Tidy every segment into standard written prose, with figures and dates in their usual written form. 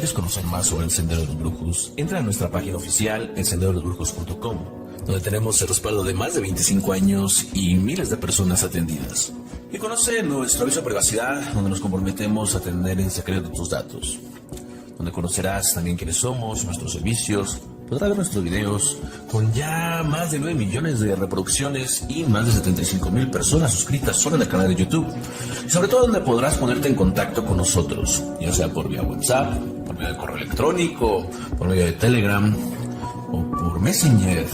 ¿Quieres conocer más sobre el Sendero de los Brujos? Entra a nuestra página oficial, elsenderodolosbrujos.com, donde tenemos el respaldo de más de 25 años y miles de personas atendidas. Y conoce nuestro aviso de privacidad, donde nos comprometemos a atender en secreto tus datos. Donde conocerás también quiénes somos, nuestros servicios, podrás ver nuestros videos con ya más de 9 millones de reproducciones y más de 75,000 personas suscritas solo en el canal de YouTube. Y sobre todo donde podrás ponerte en contacto con nosotros, ya sea por vía WhatsApp, por medio de correo electrónico, por medio de Telegram o por Messenger.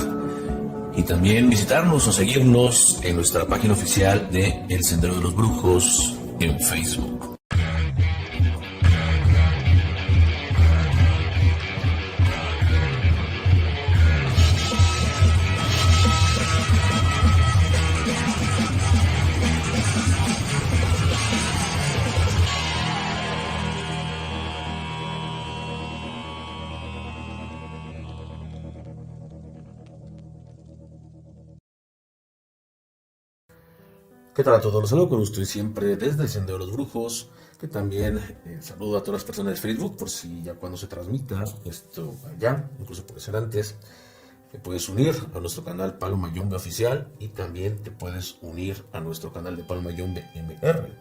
Y también visitarnos o seguirnos en nuestra página oficial de El Sendero de los Brujos en Facebook. ¿Qué tal a todos? Los saludo con gusto y siempre desde el Sendero de los Brujos, que también saludo a todas las personas de Facebook, por si ya cuando se transmita esto allá, incluso puede ser antes, te puedes unir a nuestro canal Palo Mayombe Oficial y también te puedes unir a nuestro canal de Palo Mayombe MR.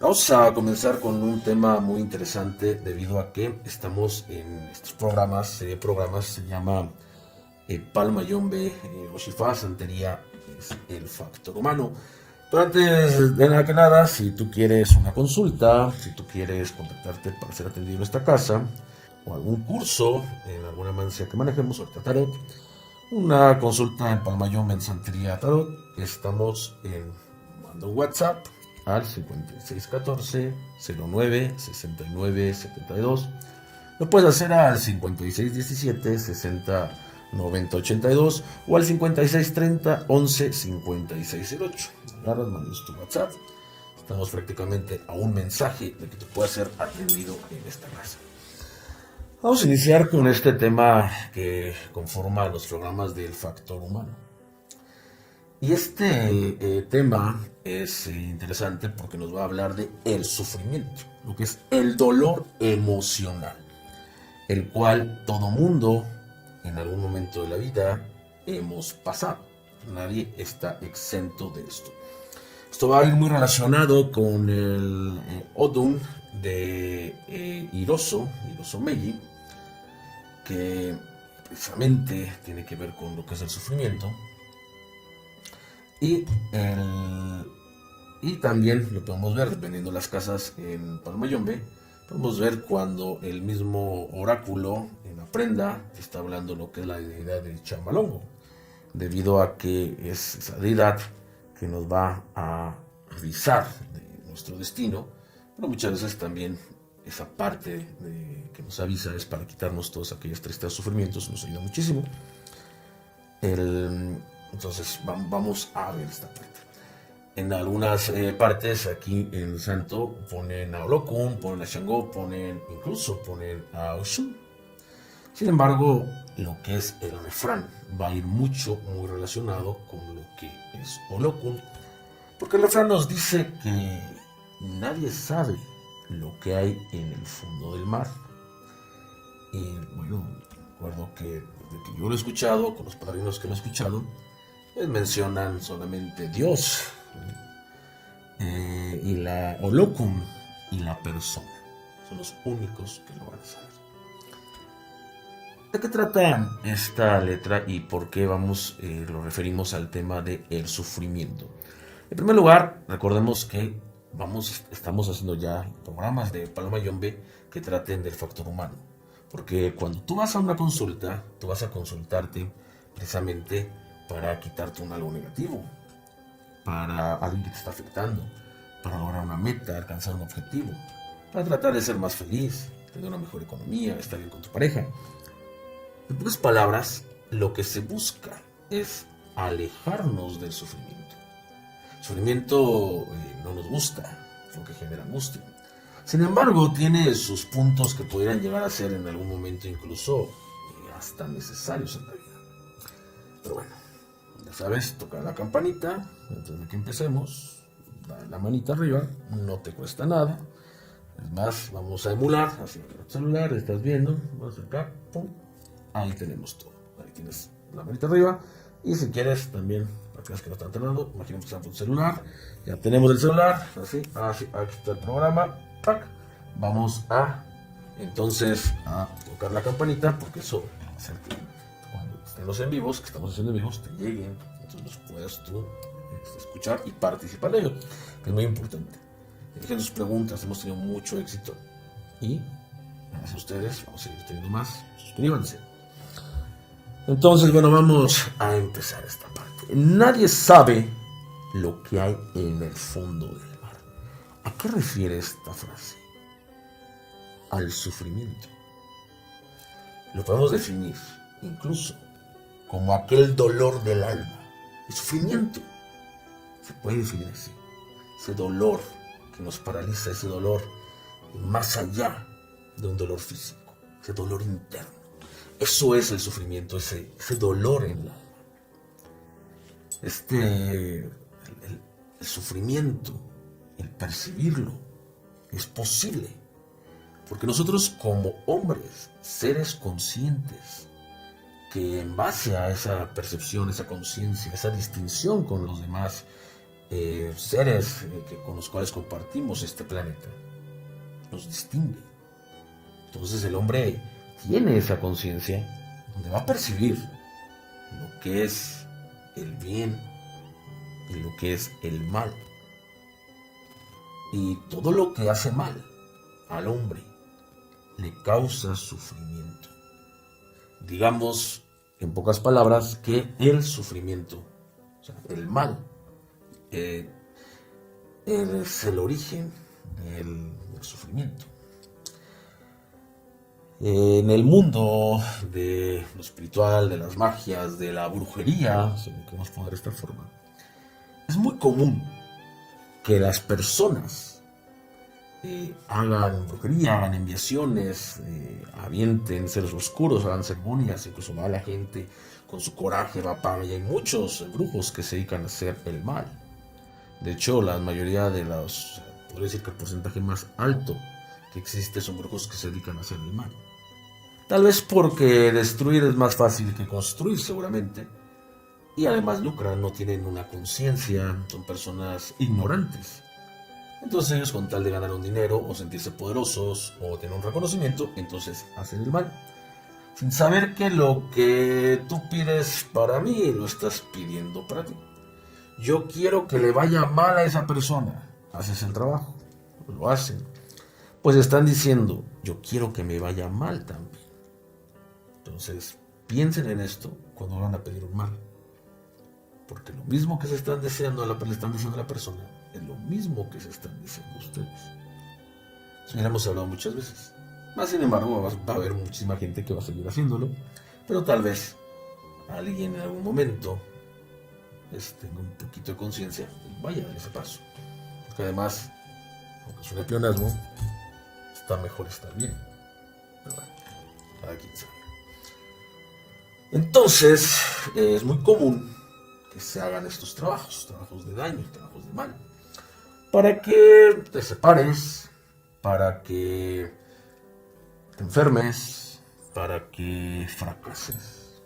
Vamos a comenzar con un tema muy interesante debido a que estamos en estos programas, serie de programas, se llama Palo Mayombe, Oshifá, Santería, es el factor humano. Pero antes de nada que nada, si tú quieres una consulta, si tú quieres contactarte para ser atendido en esta casa, o algún curso en alguna mancia que manejemos, ahorita tarot, una consulta en Palo Mayombe en Santería Tarot, estamos mando un WhatsApp al 5614 09 69 72. Lo puedes hacer al 5617 60 90 82 o al 56 30 11 56 08. Agarras, mandas tu WhatsApp. Estamos prácticamente a un mensaje de que te pueda ser atendido en esta casa. Vamos a iniciar con este tema que conforma los programas del factor humano. Y este tema es interesante porque nos va a hablar de el sufrimiento, lo que es el dolor emocional, el cual todo mundo en algún momento de la vida hemos pasado. Nadie está exento de esto. Esto va a ir muy relacionado con el Odun de Hiroso Meiji, que precisamente tiene que ver con lo que es el sufrimiento. Y también lo podemos ver dependiendo de las casas en Palo Mayombe. Podemos ver cuando el mismo oráculo en la prenda está hablando lo que es la deidad de Chambalongo, debido a que es esa deidad que nos va a avisar de nuestro destino, pero muchas veces también esa parte que nos avisa es para quitarnos todos aquellos tristes sufrimientos, nos ayuda muchísimo. Entonces vamos a ver esta parte. En algunas partes aquí en el santo ponen a Olokun, ponen a Shango, incluso ponen a Oshun. Sin embargo, lo que es el refrán va a ir muy relacionado con lo que es Olokun, porque el refrán nos dice que nadie sabe lo que hay en el fondo del mar. Y bueno, recuerdo que desde que yo lo he escuchado, con los padrinos que lo he escuchado, pues mencionan solamente Dios, y la Olokun y la persona. Son los únicos que lo van a saber. ¿De qué trata esta letra y por qué lo referimos al tema del sufrimiento? En primer lugar, recordemos que estamos haciendo ya programas de Palo Mayombe que traten del factor humano. Porque cuando tú vas a una consulta, tú vas a consultarte precisamente para quitarte un algo negativo, para alguien que te está afectando, para lograr una meta, alcanzar un objetivo, para tratar de ser más feliz, tener una mejor economía, estar bien con tu pareja. En pocas palabras, lo que se busca es alejarnos del sufrimiento. El sufrimiento no nos gusta, es lo que genera angustia. Sin embargo, tiene sus puntos que podrían llegar a ser en algún momento incluso hasta necesarios en la vida. Pero bueno, ya sabes, toca la campanita antes de que empecemos, da la manita arriba, no te cuesta nada, Es más, vamos a emular, así que el celular, estás viendo, vamos acá, pum, ahí tenemos todo. Ahí tienes la manita arriba, y si quieres también, para que no están tardando, imaginemos que está tu celular, ya tenemos el celular, así, aquí está el programa, ¡pac! Vamos a, entonces, a tocar la campanita, porque eso va a hacer que cuando estén los en vivos, que estamos haciendo en vivos, te lleguen, entonces los puedas tú escuchar y participar de ello, que es muy importante. Dejen sus preguntas, hemos tenido mucho éxito y gracias a ustedes vamos a seguir teniendo más. Suscríbanse. Entonces, bueno, vamos a empezar esta parte. Nadie sabe lo que hay en el fondo del mar. ¿A qué refiere esta frase? Al sufrimiento. Lo podemos definir incluso como aquel dolor del alma. El sufrimiento se puede definir así. Ese dolor que nos paraliza, ese dolor más allá de un dolor físico, ese dolor interno. Eso es el sufrimiento, ese dolor en el alma. El sufrimiento, el percibirlo, es posible. Porque nosotros como hombres, seres conscientes, que en base a esa percepción, esa conciencia, esa distinción con los demás seres con los cuales compartimos este planeta, nos distingue. Entonces el hombre tiene esa conciencia donde va a percibir lo que es el bien y lo que es el mal. Y todo lo que hace mal al hombre le causa sufrimiento. Digamos, en pocas palabras, que el sufrimiento, o sea, el mal, es el origen del sufrimiento. En el mundo de lo espiritual, de las magias, de la brujería, si lo queremos poner de esta forma, es muy común que las personas hagan brujería, hagan enviaciones, avienten seres oscuros, hagan ceremonias, incluso va la gente con su coraje, va para allá. Hay muchos brujos que se dedican a hacer el mal. De hecho, la mayoría de los, podría decir que el porcentaje más alto que existe son brujos que se dedican a hacer el mal. Tal vez porque destruir es más fácil que construir, seguramente. Y además lucran, no tienen una conciencia, son personas ignorantes. Entonces ellos, con tal de ganar un dinero o sentirse poderosos o tener un reconocimiento, entonces hacen el mal. Sin saber que lo que tú pides para mí lo estás pidiendo para ti. Yo quiero que le vaya mal a esa persona. Haces el trabajo, lo hacen. Pues están diciendo, yo quiero que me vaya mal también. Entonces, piensen en esto cuando van a pedir un mal. Porque lo mismo que se están deseando, le están diciendo a la persona, es lo mismo que se están diciendo ustedes. Eso ya lo hemos hablado muchas veces. Más sin embargo, va a haber muchísima gente que va a seguir haciéndolo. Pero tal vez alguien en algún momento tenga un poquito de conciencia y vaya a dar ese paso. Porque además, aunque suene pleonasmo, está mejor estar bien. Pero bueno, cada quien sabe. Entonces, es muy común que se hagan estos trabajos de daño, trabajos de mal, para que te separes, para que te enfermes, para que fracases.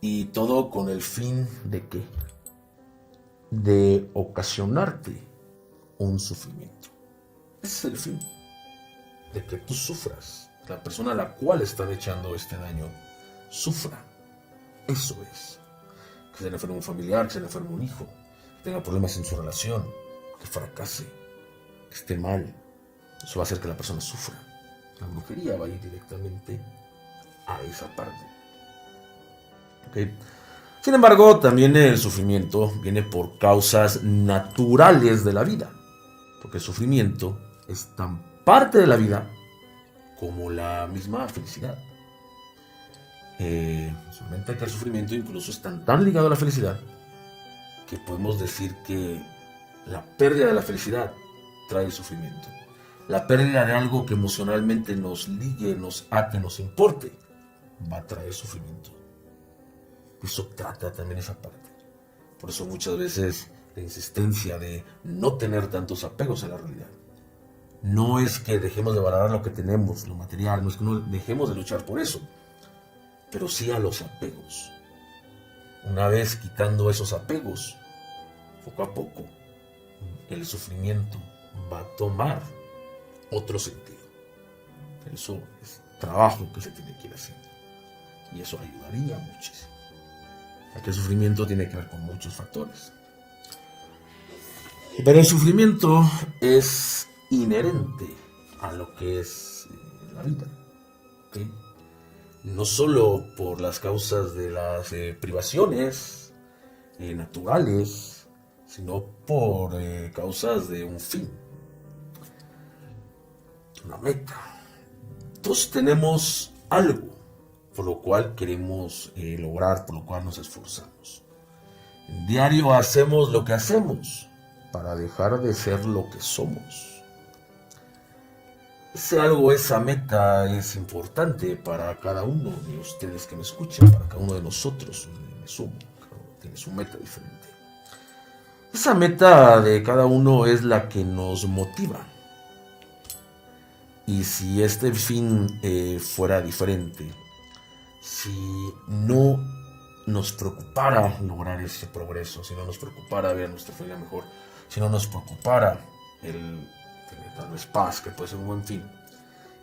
Y todo con el fin de ¿qué? De ocasionarte un sufrimiento. Ese es el fin, de que tú sufras, la persona a la cual están echando este daño sufra. Eso es. Que se le enferme un familiar, que se le enferme un hijo, que tenga problemas en su relación, que fracase, que esté mal. Eso va a hacer que la persona sufra. La brujería va a ir directamente a esa parte. ¿Okay? Sin embargo, también el sufrimiento viene por causas naturales de la vida. Porque el sufrimiento es tan parte de la vida como la misma felicidad. Solamente que el sufrimiento incluso está tan ligado a la felicidad que podemos decir que la pérdida de la felicidad trae sufrimiento. La pérdida de algo que emocionalmente nos ligue, nos ate, nos importe, va a traer sufrimiento. Eso trata también esa parte. Por eso muchas veces la insistencia de no tener tantos apegos a la realidad. No es que dejemos de valorar lo que tenemos, lo material, no es que no dejemos de luchar por eso, pero sí a los apegos. Una vez quitando esos apegos, poco a poco, el sufrimiento va a tomar otro sentido. Eso es trabajo que se tiene que ir haciendo. Y eso ayudaría muchísimo. Aquí el sufrimiento tiene que ver con muchos factores. Pero el sufrimiento es inherente a lo que es la vida. ¿Okay? No solo por las causas de las privaciones naturales, sino por causas de un fin, una meta. Todos tenemos algo por lo cual queremos lograr, por lo cual nos esforzamos. En diario hacemos lo que hacemos para dejar de ser lo que somos. Ese algo, esa meta es importante para cada uno de ustedes que me escuchan, para cada uno de nosotros, me sumo, cada uno tiene su meta diferente. Esa meta de cada uno es la que nos motiva. Y si este fin fuera diferente, si no nos preocupara lograr ese progreso, si no nos preocupara ver nuestra familia mejor, si no nos preocupara el tener tal vez paz, que puede ser un buen fin,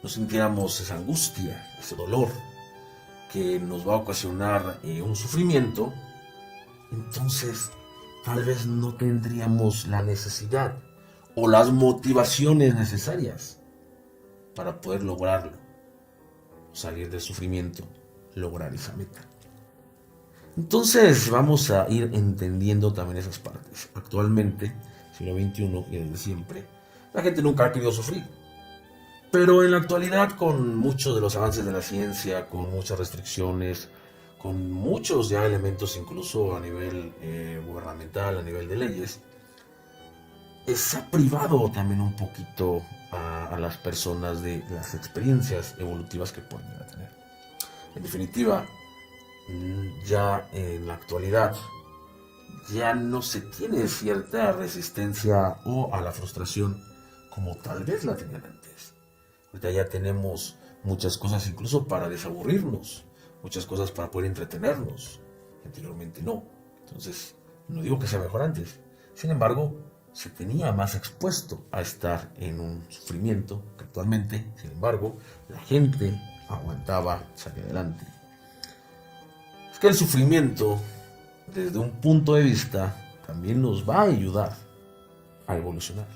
no sintiéramos esa angustia, ese dolor que nos va a ocasionar un sufrimiento, entonces tal vez no tendríamos la necesidad o las motivaciones necesarias para poder lograrlo, salir del sufrimiento, lograr esa meta. Entonces vamos a ir entendiendo también esas partes. Actualmente, siglo XXI y desde siempre, la gente nunca ha querido sufrir. Pero en la actualidad, con muchos de los avances de la ciencia, con muchas restricciones, con muchos ya elementos incluso a nivel gubernamental, a nivel de leyes, se ha privado también un poquito a las personas de las experiencias evolutivas que pueden llegar a tener. En definitiva, ya en la actualidad ya no se tiene cierta resistencia o a la frustración como tal vez la tenían antes. Ahorita ya tenemos muchas cosas incluso para desaburrirnos, muchas cosas para poder entretenernos. Anteriormente no. Entonces, no digo que sea mejor antes. Sin embargo, se tenía más expuesto a estar en un sufrimiento que actualmente. Sin embargo, la gente aguantaba, salía adelante. Es que el sufrimiento, desde un punto de vista, también nos va a ayudar a evolucionar,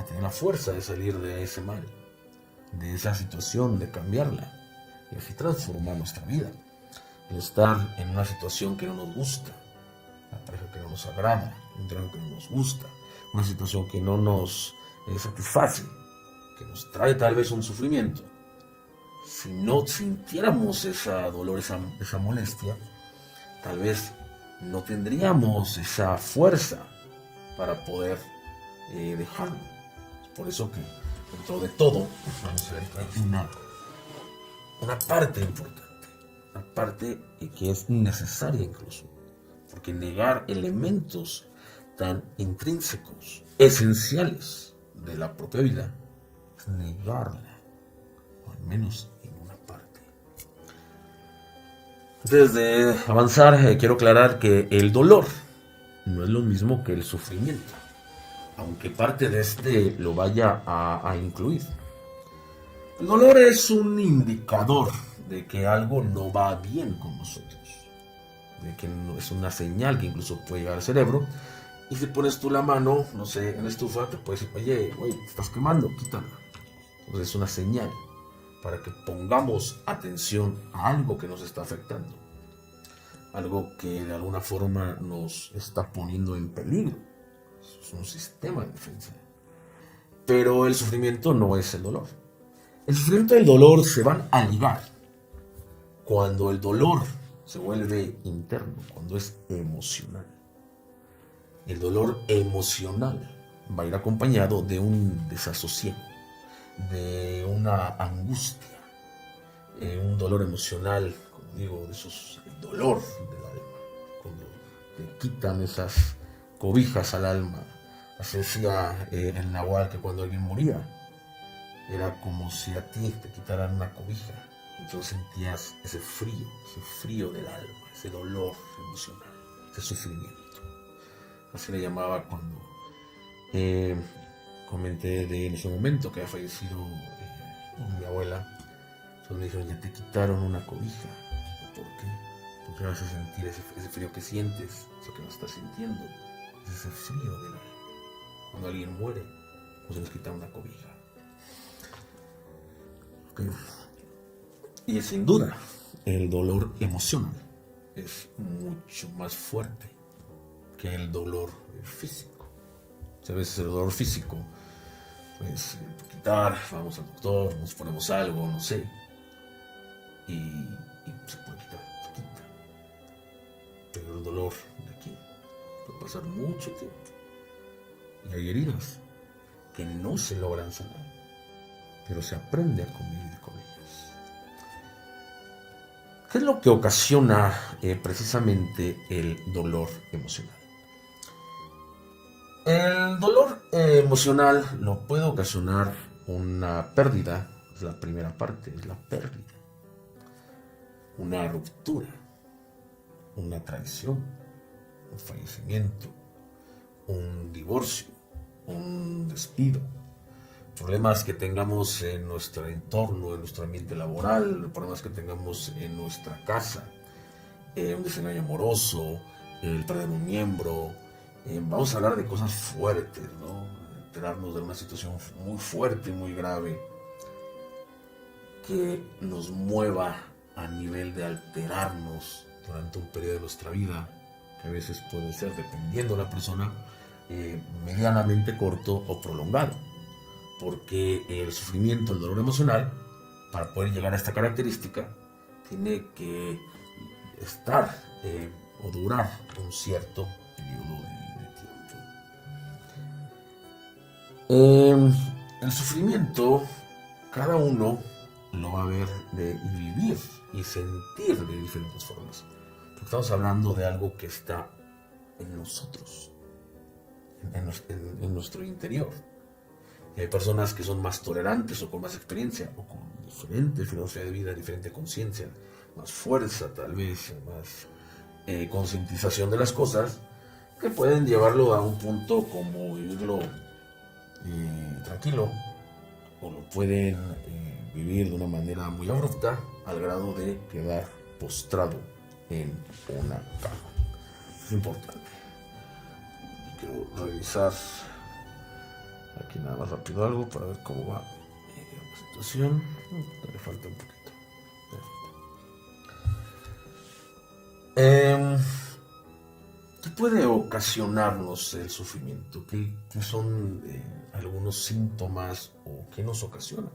a tener la fuerza de salir de ese mal, de esa situación, de cambiarla y así transformar nuestra vida. El estar en una situación que no nos gusta, la pareja que no nos agrada, un trabajo que no nos gusta, una situación que no nos satisface, que nos trae tal vez un sufrimiento. Si no sintiéramos esa dolor, esa molestia, tal vez no tendríamos esa fuerza para poder dejarlo. Es por eso que dentro de todo vamos a ver que hay una parte importante, una parte que es necesaria incluso, porque negar elementos tan intrínsecos, esenciales de la propia vida, es negarla, o al menos en una parte. Antes de avanzar, quiero aclarar que el dolor no es lo mismo que el sufrimiento, aunque parte de este lo vaya a incluir. El dolor es un indicador de que algo no va bien con nosotros, de que no, es una señal que incluso puede llegar al cerebro. Y si pones tú la mano, no sé, en la estufa, te puedes decir, oye, te estás quemando, quítala. Entonces es una señal para que pongamos atención a algo que nos está afectando, algo que de alguna forma nos está poniendo en peligro. Es un sistema de defensa. Pero el sufrimiento no es el dolor. El sufrimiento y el dolor se van a ligar cuando el dolor se vuelve interno, cuando es emocional. El dolor emocional va a ir acompañado de un desasosiego, de una angustia, un dolor emocional, como digo, el dolor del alma, cuando te quitan esas cobijas al alma, Se decía el nahual que cuando alguien moría, era como si a ti te quitaran una cobija. Entonces sentías ese frío del alma, ese dolor emocional, ese sufrimiento. Así le llamaba cuando comenté de en ese momento que había fallecido mi abuela. Entonces me dijeron, ya te quitaron una cobija. ¿Por qué? Porque vas a sentir ese frío que sientes, eso que no estás sintiendo. Es ese frío del alma. Cuando alguien muere, pues se les quita una cobija. Okay. Y sin duda, el dolor emocional es mucho más fuerte que el dolor físico. A veces el dolor físico, pues quitar, vamos al doctor, nos ponemos algo, no sé, y se puede quitar, se quita. Pero el dolor de aquí puede pasar mucho tiempo. Y hay heridas que no se logran sanar, pero se aprende a convivir con ellas. ¿Qué es lo que ocasiona precisamente el dolor emocional? El dolor emocional lo puede ocasionar una pérdida, es la primera parte, es la pérdida, una ruptura, una traición, un fallecimiento, un divorcio, un despido, problemas que tengamos en nuestro entorno, en nuestro ambiente laboral, problemas que tengamos en nuestra casa, un desengaño amoroso, el perder un miembro. Vamos a hablar de cosas fuertes, ¿no? Enterarnos de una situación muy fuerte, muy grave, que nos mueva a nivel de alterarnos durante un periodo de nuestra vida, que a veces puede ser, dependiendo de la persona, medianamente corto o prolongado. Porque el sufrimiento, el dolor emocional, para poder llegar a esta característica, tiene que estar o durar un cierto periodo de tiempo. El sufrimiento, cada uno lo va a ver y vivir y sentir de diferentes formas. Porque estamos hablando de algo que está en nosotros, en nuestro interior. Y hay personas que son más tolerantes o con más experiencia o con diferente filosofía de vida, diferente conciencia, más fuerza tal vez, más concientización de las cosas, que pueden llevarlo a un punto como vivirlo tranquilo, o lo pueden vivir de una manera muy abrupta al grado de quedar postrado en una cama. Es importante. Quiero revisar aquí nada más rápido algo para ver cómo va la situación. Le falta un poquito. ¿Qué puede ocasionarnos el sufrimiento? ¿Qué son algunos síntomas o qué nos ocasiona?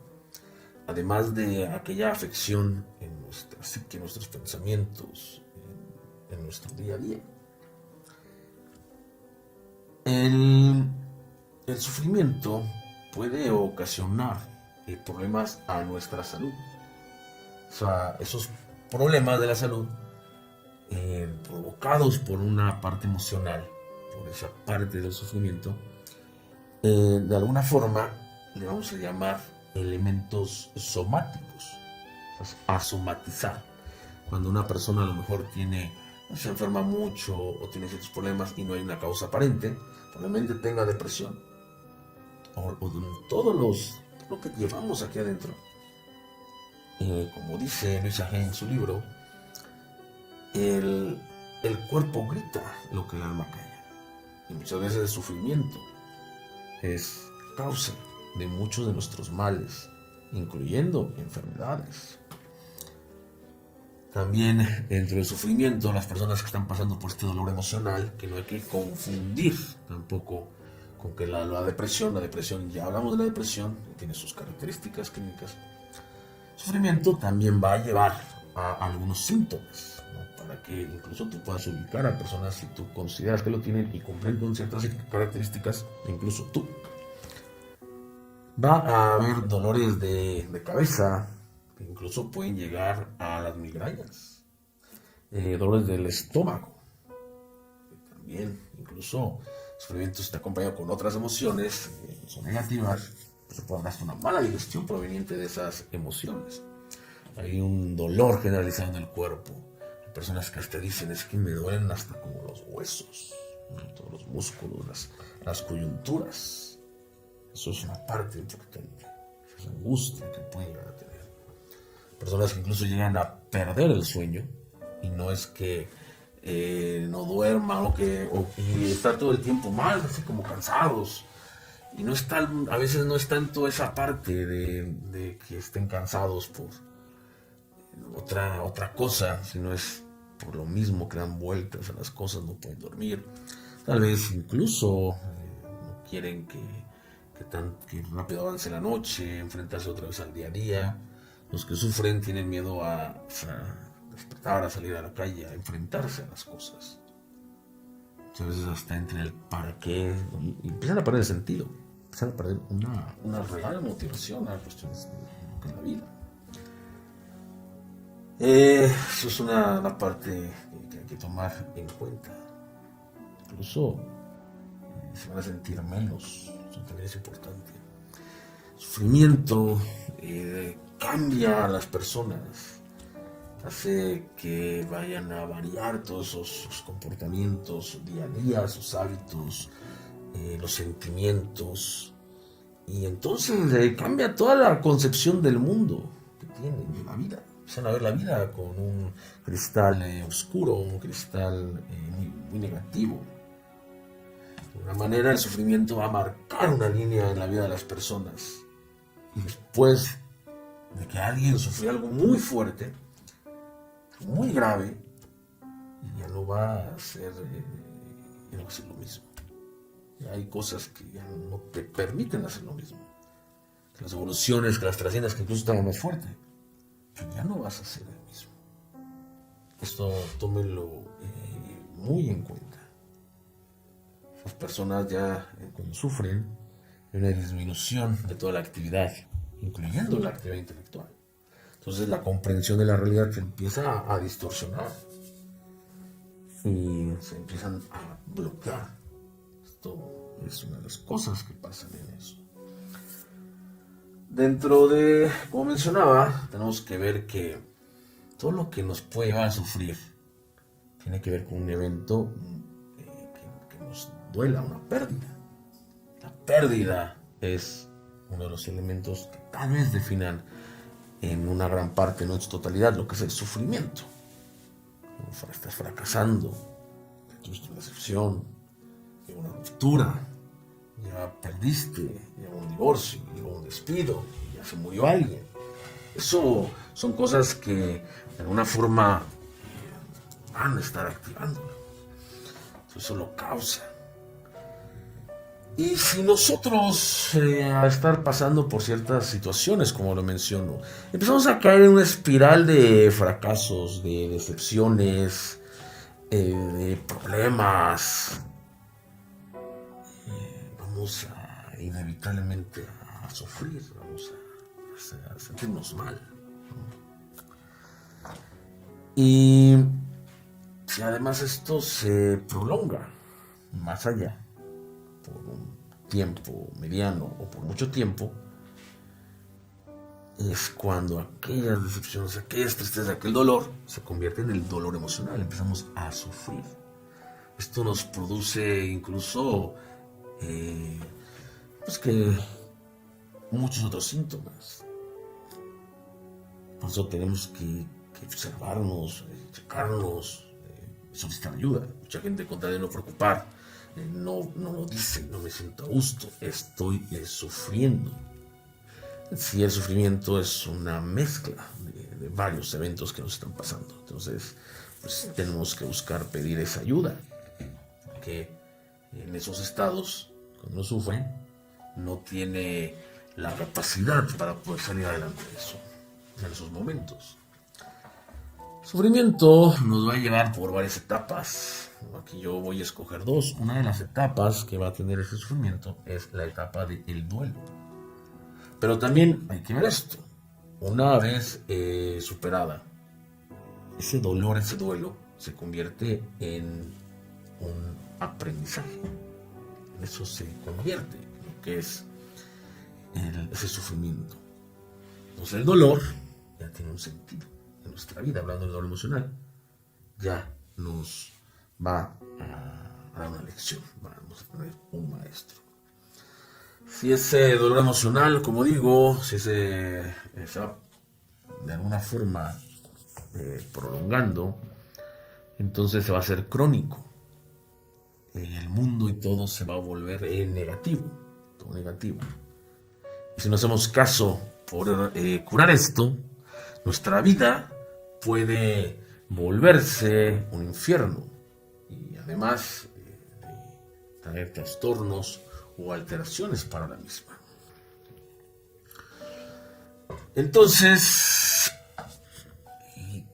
Además de aquella afección en nuestra psique, en nuestros pensamientos, en nuestro día a día. El sufrimiento puede ocasionar problemas a nuestra salud. O sea, esos problemas de la salud provocados por una parte emocional, por esa parte del sufrimiento, de alguna forma le vamos a llamar elementos somáticos, o sea, a somatizar. Cuando una persona a lo mejor se enferma mucho o tiene ciertos problemas y no hay una causa aparente, probablemente tenga depresión o todo lo que llevamos aquí adentro. Como dice Luisa Hay en su libro, el cuerpo grita lo que el alma calla, y muchas veces el sufrimiento es causa de muchos de nuestros males, incluyendo enfermedades. También dentro del sufrimiento, las personas que están pasando por este dolor emocional, que no hay que confundir tampoco con que la depresión, ya hablamos de la depresión, tiene sus características clínicas. El sufrimiento también va a llevar a algunos síntomas, ¿no? Para que incluso tú puedas ubicar a personas si tú consideras que lo tienen y cumplen con ciertas características, incluso tú. Va a haber dolores de cabeza, que incluso pueden llegar a las migrañas, dolores del estómago, que también incluso El sufrimiento está acompañado con otras emociones que son negativas, se puede dar una mala digestión proveniente de esas emociones. Hay un dolor generalizado en el cuerpo. Hay personas que hasta dicen, es que me duelen hasta como los huesos, ¿no? Todos los músculos, las coyunturas. Eso es una parte importante, esa angustia que pueden llegar a tener. Personas que incluso llegan a perder el sueño, y no es que no duerman y estar todo el tiempo mal, así como cansados. Y no está, a veces no es tanto esa parte de que estén cansados por otra cosa, sino es por lo mismo que dan vueltas a las cosas, no pueden dormir. Tal vez incluso no quieren que rápido avance la noche, enfrentarse otra vez al día a día. Los que sufren tienen miedo a despertar, a salir a la calle, a enfrentarse a las cosas. Muchas veces hasta entre el para qué y empiezan a perder el sentido, empiezan a perder una real motivación a cuestiones de la vida. Eso es una parte que hay que tomar en cuenta. Incluso se van a sentir menos, eso también es importante. El sufrimiento cambia a las personas, hace que vayan a variar todos sus comportamientos, su día a día, sus hábitos, los sentimientos, y entonces cambia toda la concepción del mundo que tienen, de la vida. Empiezan a ver la vida con un cristal oscuro, un cristal muy negativo. De alguna manera el sufrimiento va a marcar una línea en la vida de las personas, y después de que alguien sufrió algo muy fuerte, muy grave, ya no va a ser lo mismo. Ya hay cosas que ya no te permiten hacer lo mismo. Que las evoluciones, que las trasciendas, que incluso están más fuerte, que ya no vas a hacer el mismo. Esto tómenlo muy en cuenta. Las personas ya cuando sufren hay una disminución de toda la actividad, incluyendo la actividad intelectual. Entonces la comprensión de la realidad se empieza a distorsionar y se empiezan a bloquear. Esto es una de las cosas que pasan en eso. Dentro de, como mencionaba, tenemos que ver que todo lo que nos puede llevar a sufrir tiene que ver con un evento que nos duela, una pérdida. La pérdida es uno de los elementos que tal vez definan en una gran parte, no en su totalidad, lo que es el sufrimiento. Estás fracasando, tuviste una decepción, una ruptura, ya perdiste, ya un divorcio, ya un despido, ya se murió alguien. Eso son cosas que de alguna forma van a estar activando. Eso lo causa. Y si nosotros, a estar pasando por ciertas situaciones, como lo menciono, empezamos a caer en una espiral de fracasos, de decepciones, de problemas, vamos a inevitablemente a sufrir, vamos a sentirnos mal, ¿no? Y si además esto se prolonga más allá, por un tiempo mediano o por mucho tiempo, es cuando aquellas decepciones, aquellas tristezas, aquel dolor se convierte en el dolor emocional, empezamos a sufrir. Esto nos produce incluso pues que muchos otros síntomas. Por eso tenemos que observarnos, checarnos, solicitar ayuda. Mucha gente, con tal de no preocupar, no lo dice, no me siento a gusto, estoy sufriendo. Si el sufrimiento es una mezcla de varios eventos que nos están pasando, entonces pues tenemos que buscar pedir esa ayuda, porque en esos estados, cuando uno sufre, no tiene la capacidad para poder salir adelante de eso, en esos momentos. El sufrimiento nos va a llevar por varias etapas. Aquí yo voy a escoger dos. Una de las etapas que va a tener ese sufrimiento es la etapa del duelo. Pero también hay que ver esto. Una vez superada, ese dolor, ese duelo, se convierte en un aprendizaje. eso se convierte en lo que es ese sufrimiento. Entonces el dolor ya tiene un sentido en nuestra vida, hablando del dolor emocional, ya nos va a dar una lección, vamos a tener un maestro. Si ese dolor emocional, como digo, si se va de alguna forma prolongando, entonces se va a hacer crónico. El mundo y todo se va a volver negativo, todo negativo. Y si no hacemos caso por curar esto, nuestra vida puede volverse un infierno y además traer trastornos o alteraciones para la misma. Entonces,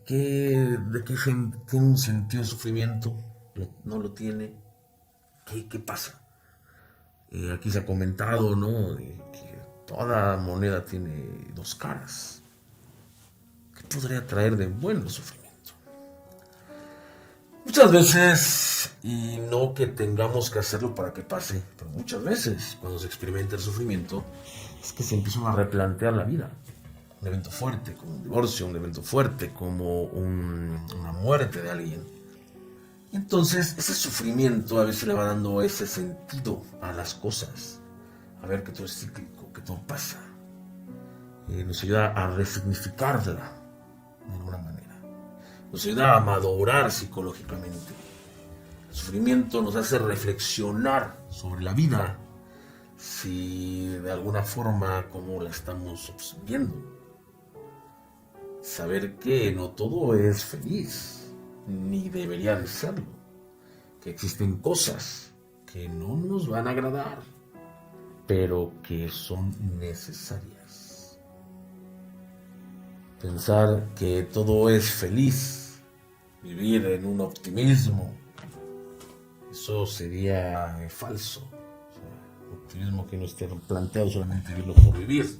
¿de qué tiene un sentido el sufrimiento? ¿No lo tiene? ¿Qué pasa? Aquí se ha comentado, ¿no?, que toda moneda tiene dos caras. ¿Qué podría traer de bueno el sufrimiento? Muchas veces, y no que tengamos que hacerlo para que pase, pero muchas veces cuando se experimenta el sufrimiento es que se empieza a replantear la vida. Un evento fuerte como un divorcio, un evento fuerte como una muerte de alguien. Entonces ese sufrimiento a veces le va dando ese sentido a las cosas, a ver que todo es cíclico, que todo pasa. Nos ayuda a resignificarla de alguna manera, nos ayuda a madurar psicológicamente. El sufrimiento nos hace reflexionar sobre la vida, si de alguna forma como la estamos viendo. Saber que no todo es feliz, ni debería de serlo, que existen cosas que no nos van a agradar, pero que son necesarias. Pensar que todo es feliz, vivir en un optimismo, eso sería falso. O sea, un optimismo que no esté planteado solamente vivirlo por vivir,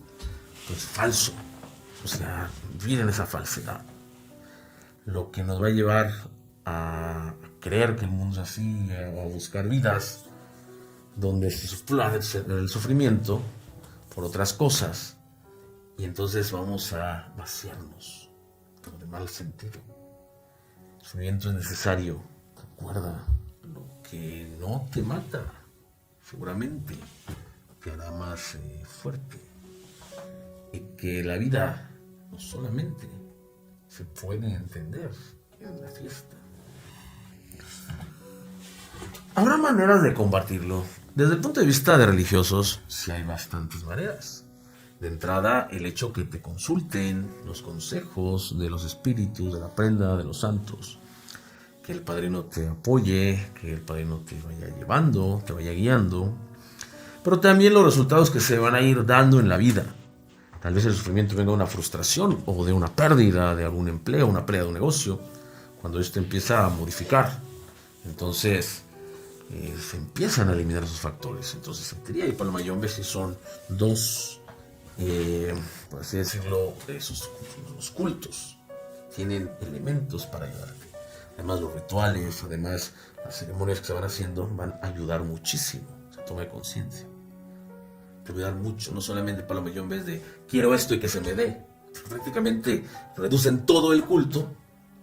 pues falso. O sea, vivir en esa falsedad, lo que nos va a llevar a creer que el mundo es así, a buscar vidas donde se supla el sufrimiento por otras cosas, y entonces vamos a vaciarnos, pero de mal sentido. El sufrimiento es necesario. Recuerda, lo que no te mata seguramente te hará más fuerte, y que la vida no solamente se puede entender en la fiesta. Habrá maneras de combatirlo. Desde el punto de vista de religiosos, sí hay bastantes maneras. De entrada, el hecho que te consulten los consejos de los espíritus, de la prenda, de los santos. Que el padrino te apoye, que el padrino te vaya llevando, te vaya guiando. Pero también los resultados que se van a ir dando en la vida. Tal vez el sufrimiento venga de una frustración o de una pérdida de algún empleo, una pérdida de un negocio. Cuando esto empieza a modificar, entonces se empiezan a eliminar esos factores. Entonces, Santería y Paloma Mayombe sí son dos, por así decirlo, esos los cultos. Tienen elementos para ayudarte. Además, los rituales, además, las ceremonias que se van haciendo van a ayudar muchísimo. Se toma de conciencia. Te va a ayudar mucho, no solamente Paloma Mayombe es de quiero esto y que se me dé. Prácticamente reducen todo el culto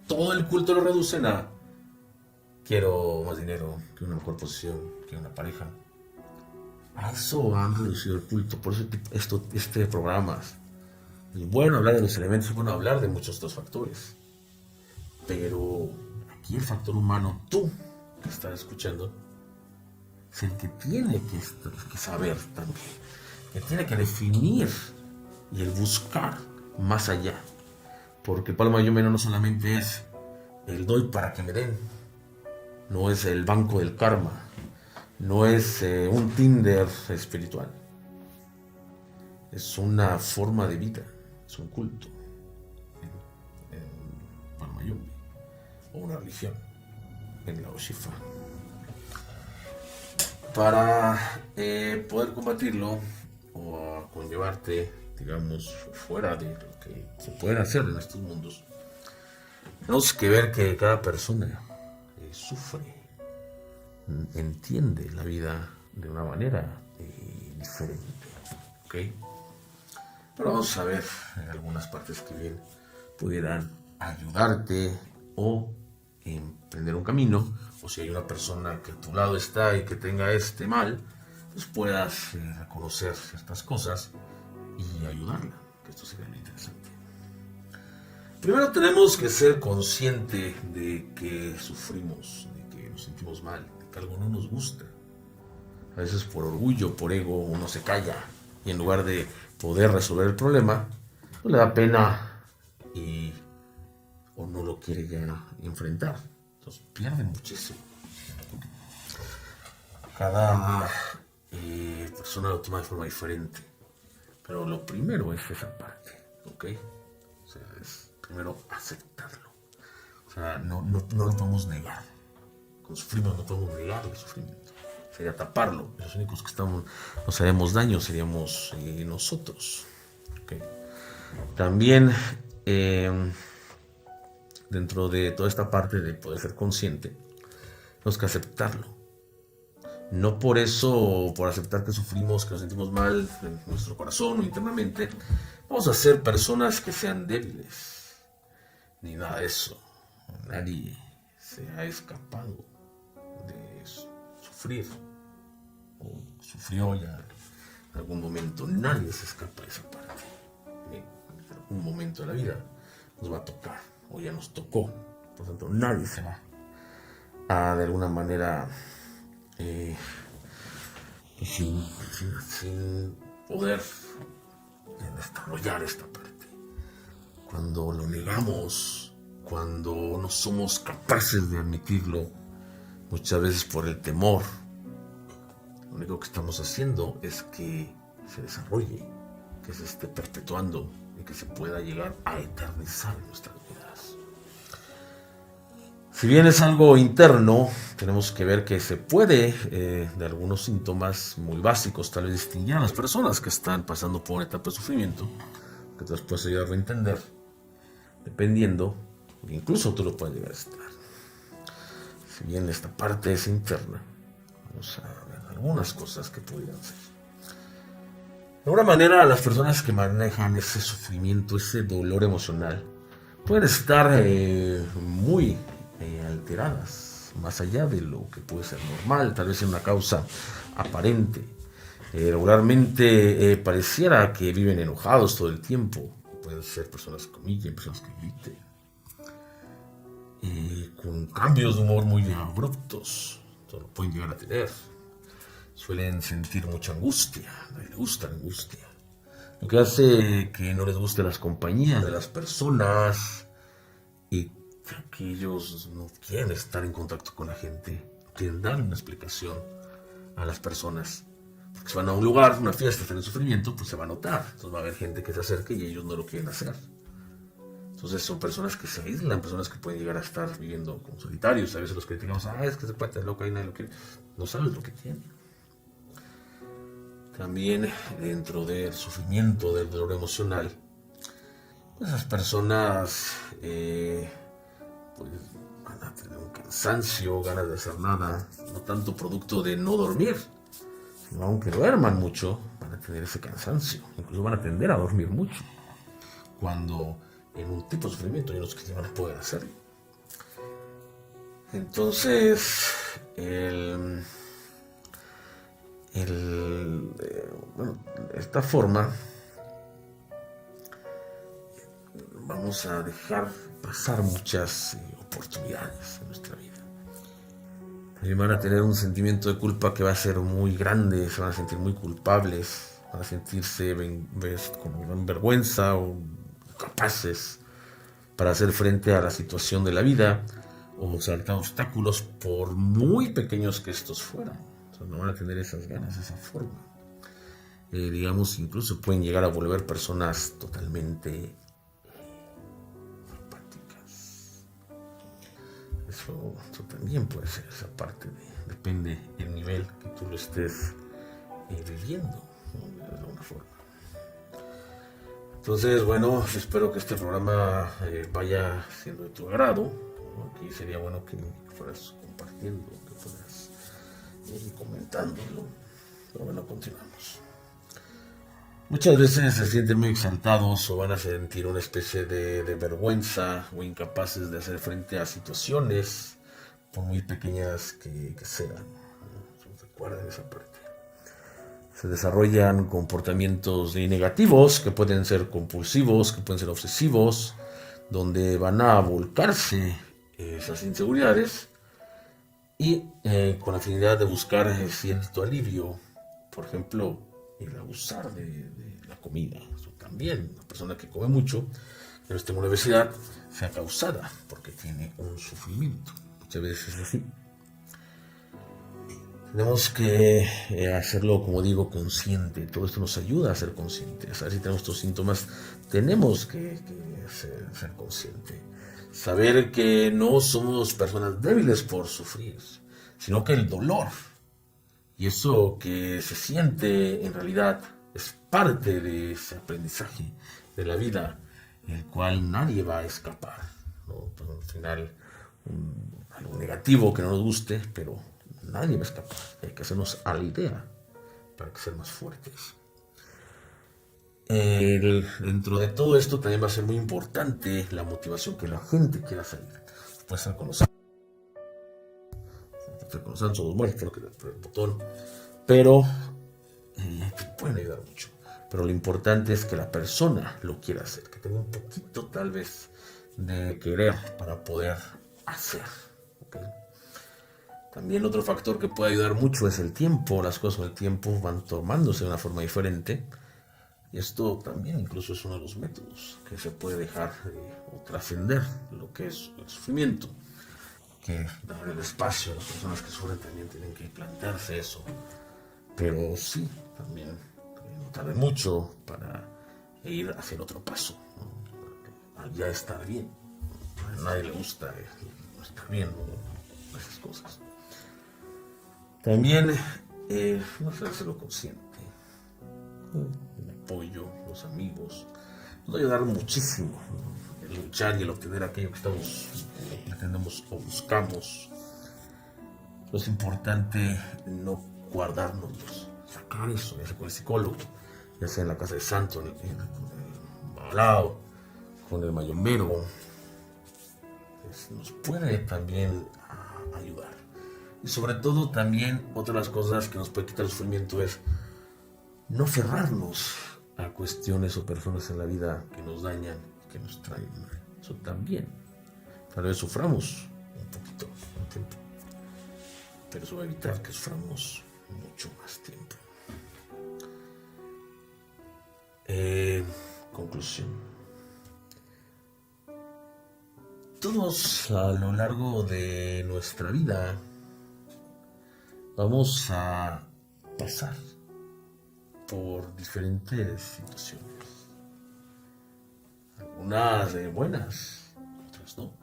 lo reducen a quiero más dinero, quiero una mejor posición, quiero una pareja. A eso han reducido el culto. Por eso este programa es bueno hablar de los elementos, es bueno hablar de muchos otros factores, pero aquí el factor humano, tú que estás escuchando, es el que tiene que saber también, que tiene que definir y el buscar más allá. Porque Paloma Mayombe no solamente es el doy para que me den, no es el banco del karma, no es un Tinder espiritual, es una forma de vida, es un culto en Paloma Mayombe, o una religión en la Oshifa. Para poder combatirlo o conllevarte, digamos, fuera de lo que se puede hacer en estos mundos, tenemos que ver que cada persona sufre, entiende la vida de una manera diferente. ¿Ok? Pero vamos a ver algunas partes que bien pudieran ayudarte o emprender un camino, o si hay una persona que a tu lado está y que tenga este mal, pues puedas reconocer ciertas cosas y ayudarla, que esto sería muy interesante. Primero tenemos que ser consciente de que sufrimos, de que nos sentimos mal, de que algo no nos gusta. A veces por orgullo, por ego, uno se calla y en lugar de poder resolver el problema, pues le da pena o no lo quiere ya enfrentar. Entonces pierde muchísimo. Cada persona lo toma de forma diferente. Pero lo primero es esa parte, ¿ok? O sea, es primero aceptarlo. O sea, no lo podemos negar. Cuando sufrimos no podemos negar el sufrimiento. Sería taparlo. Los únicos que nos haremos daño seríamos nosotros. ¿Okay? También dentro de toda esta parte de poder ser consciente, tenemos que aceptarlo. No por eso, por aceptar que sufrimos, que nos sentimos mal en nuestro corazón o internamente, vamos a ser personas que sean débiles. Ni nada de eso. Nadie se ha escapado de sufrir o sufrió ya en algún momento. Nadie se escapa de esa parte. En algún momento de la vida nos va a tocar o ya nos tocó. Por lo tanto, nadie se va a de alguna manera sin poder desarrollar esta parte. Cuando lo negamos, cuando no somos capaces de admitirlo, muchas veces por el temor, lo único que estamos haciendo es que se desarrolle, que se esté perpetuando y que se pueda llegar a eternizar en nuestras vidas. Si bien es algo interno, tenemos que ver que se puede, de algunos síntomas muy básicos, tal vez distinguir a las personas que están pasando por una etapa de sufrimiento, que te las puedes ayudar a reentender, dependiendo, incluso tú lo puedes llegar a estar. Si bien esta parte es interna, vamos a ver algunas cosas que pudieran ser. De alguna manera, las personas que manejan ese sufrimiento, ese dolor emocional, pueden estar muy alteradas, más allá de lo que puede ser normal, tal vez en una causa aparente. Regularmente pareciera que viven enojados todo el tiempo. Pueden ser personas que humillen, personas que griten, con cambios de humor muy abruptos. Todo lo pueden llegar a tener. Suelen sentir mucha angustia, no les gusta la angustia. Lo que hace que no les guste las compañías de las personas y que ellos no quieren estar en contacto con la gente, quieren dar una explicación a las personas. Porque si van a un lugar, una fiesta, están en sufrimiento, pues se va a notar. Entonces va a haber gente que se acerque y ellos no lo quieren hacer. Entonces son personas que se aíslan, personas que pueden llegar a estar viviendo como solitarios. A veces los criticamos, es que se puede estar loco y nadie lo quiere. No sabes lo que tienen. También dentro del sufrimiento, del dolor emocional, pues las personas pues van a tener un cansancio, ganas de hacer nada, no tanto producto de no dormir, sino aunque duerman mucho, van a tener ese cansancio, incluso van a tender a dormir mucho, cuando en un tipo de sufrimiento hay unos que van a poder hacerlo. Entonces, esta forma vamos a dejar pasar muchas oportunidades en nuestra vida. También van a tener un sentimiento de culpa que va a ser muy grande, se van a sentir muy culpables, van a sentirse con gran vergüenza o incapaces para hacer frente a la situación de la vida o saltar obstáculos por muy pequeños que estos fueran. O sea, no van a tener esas ganas, esa forma. Digamos, incluso pueden llegar a volver personas totalmente apáticas. Eso también puede ser esa parte, depende del nivel que tú lo estés viviendo, ¿no? De alguna forma. Entonces, bueno, espero que este programa vaya siendo de tu agrado, ¿no? Aquí sería bueno que fueras compartiendo, que fueras comentándolo. Pero bueno, continuamos. Muchas veces se sienten muy exaltados o van a sentir una especie de vergüenza o incapaces de hacer frente a situaciones, por muy pequeñas que sean. Recuerden esa parte. Se desarrollan comportamientos negativos que pueden ser compulsivos, que pueden ser obsesivos, donde van a volcarse esas inseguridades y con la finalidad de buscar cierto alivio. Por ejemplo, el abusar de la comida. Eso también, una persona que come mucho, pero esté en una obesidad, sea causada porque tiene un sufrimiento. Muchas veces es así. Tenemos que hacerlo, como digo, consciente. Todo esto nos ayuda a ser conscientes. A ver si tenemos estos síntomas, tenemos que ser conscientes. Saber que no somos personas débiles por sufrir, sino que el dolor y eso que se siente en realidad es parte de ese aprendizaje de la vida, el cual nadie va a escapar, ¿no? Pues al final, algo negativo que no nos guste, pero nadie va a escapar. Hay que hacernos a la idea para que ser más fuertes. Dentro de todo esto también va a ser muy importante la motivación, que la gente quiera salir. Puede ser con los somos muertos, creo que el botón, pero pueden ayudar mucho. Pero lo importante es que la persona lo quiera hacer, que tenga un poquito tal vez de querer para poder hacer. ¿Okay? También otro factor que puede ayudar mucho es el tiempo. Las cosas con el tiempo van tomándose de una forma diferente. Y esto también incluso es uno de los métodos que se puede dejar o trascender lo que es el sufrimiento. Que dar el espacio a las personas que sufren también tienen que plantearse eso. Pero sí, también no tarde mucho para ir hacia el otro paso, ¿no? Ya estar bien. A nadie le gusta no estar bien, ¿no? Esas cosas. También no hacerlo consciente. El apoyo, los amigos, nos va a ayudar muchísimo, ¿no? El luchar y el obtener aquello que pretendemos o buscamos. Pero es importante no guardárnoslos, sacar eso, ya sea con el psicólogo, ya sea en la casa de santo, con el balao, con el mayombero. Nos puede también ayudar. Y sobre todo también otra de las cosas que nos puede quitar el sufrimiento es no cerrarnos a cuestiones o personas en la vida que nos dañan, que nos traen mal. Eso también. Tal vez suframos un poquito, un tiempo, pero eso va a evitar que suframos mucho más tiempo. Conclusión. Todos a lo largo de nuestra vida vamos a pasar por diferentes situaciones. Algunas buenas, otras no.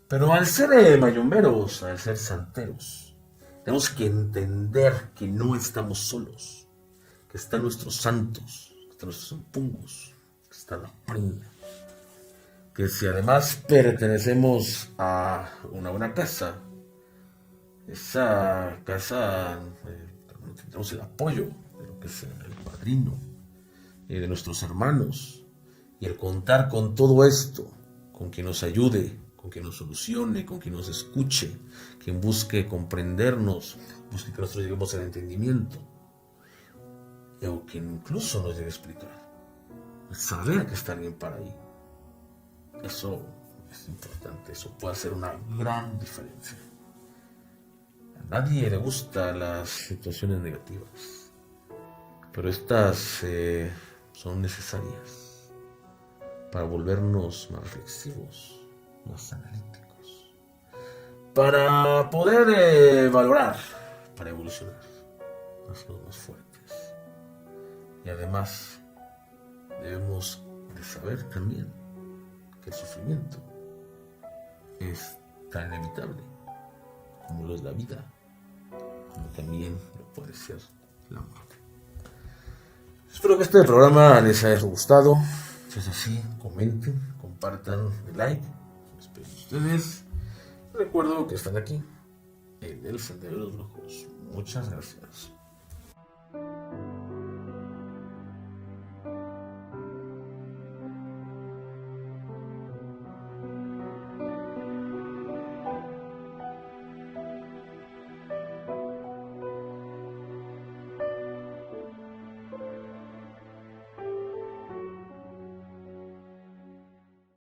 Pero al ser mayomberos, al ser santeros, tenemos que entender que no estamos solos, que están nuestros santos, que están nuestros empungos, que está la prenda. Que si además pertenecemos a una buena casa, esa casa tendremos el apoyo de lo que es el padrino, de nuestros hermanos, y el contar con todo esto, con quien nos ayude, con quien nos solucione, con quien nos escuche, quien busque comprendernos, busque que nosotros lleguemos al entendimiento, o quien incluso nos llegue a explicar, saber que está alguien para ahí. Eso es importante, eso puede hacer una gran diferencia. A nadie le gustan las situaciones negativas, pero estas son necesarias para volvernos más reflexivos, más analíticos, para poder valorar, para evolucionar, hacernos más fuertes. Y además debemos de saber también que el sufrimiento es tan inevitable como lo es la vida, como también lo puede ser la muerte. Espero que este programa les haya gustado. Si es así, comenten, compartan el like. Espero ustedes. Recuerdo que están aquí en el Sendero de los Brujos. Muchas gracias.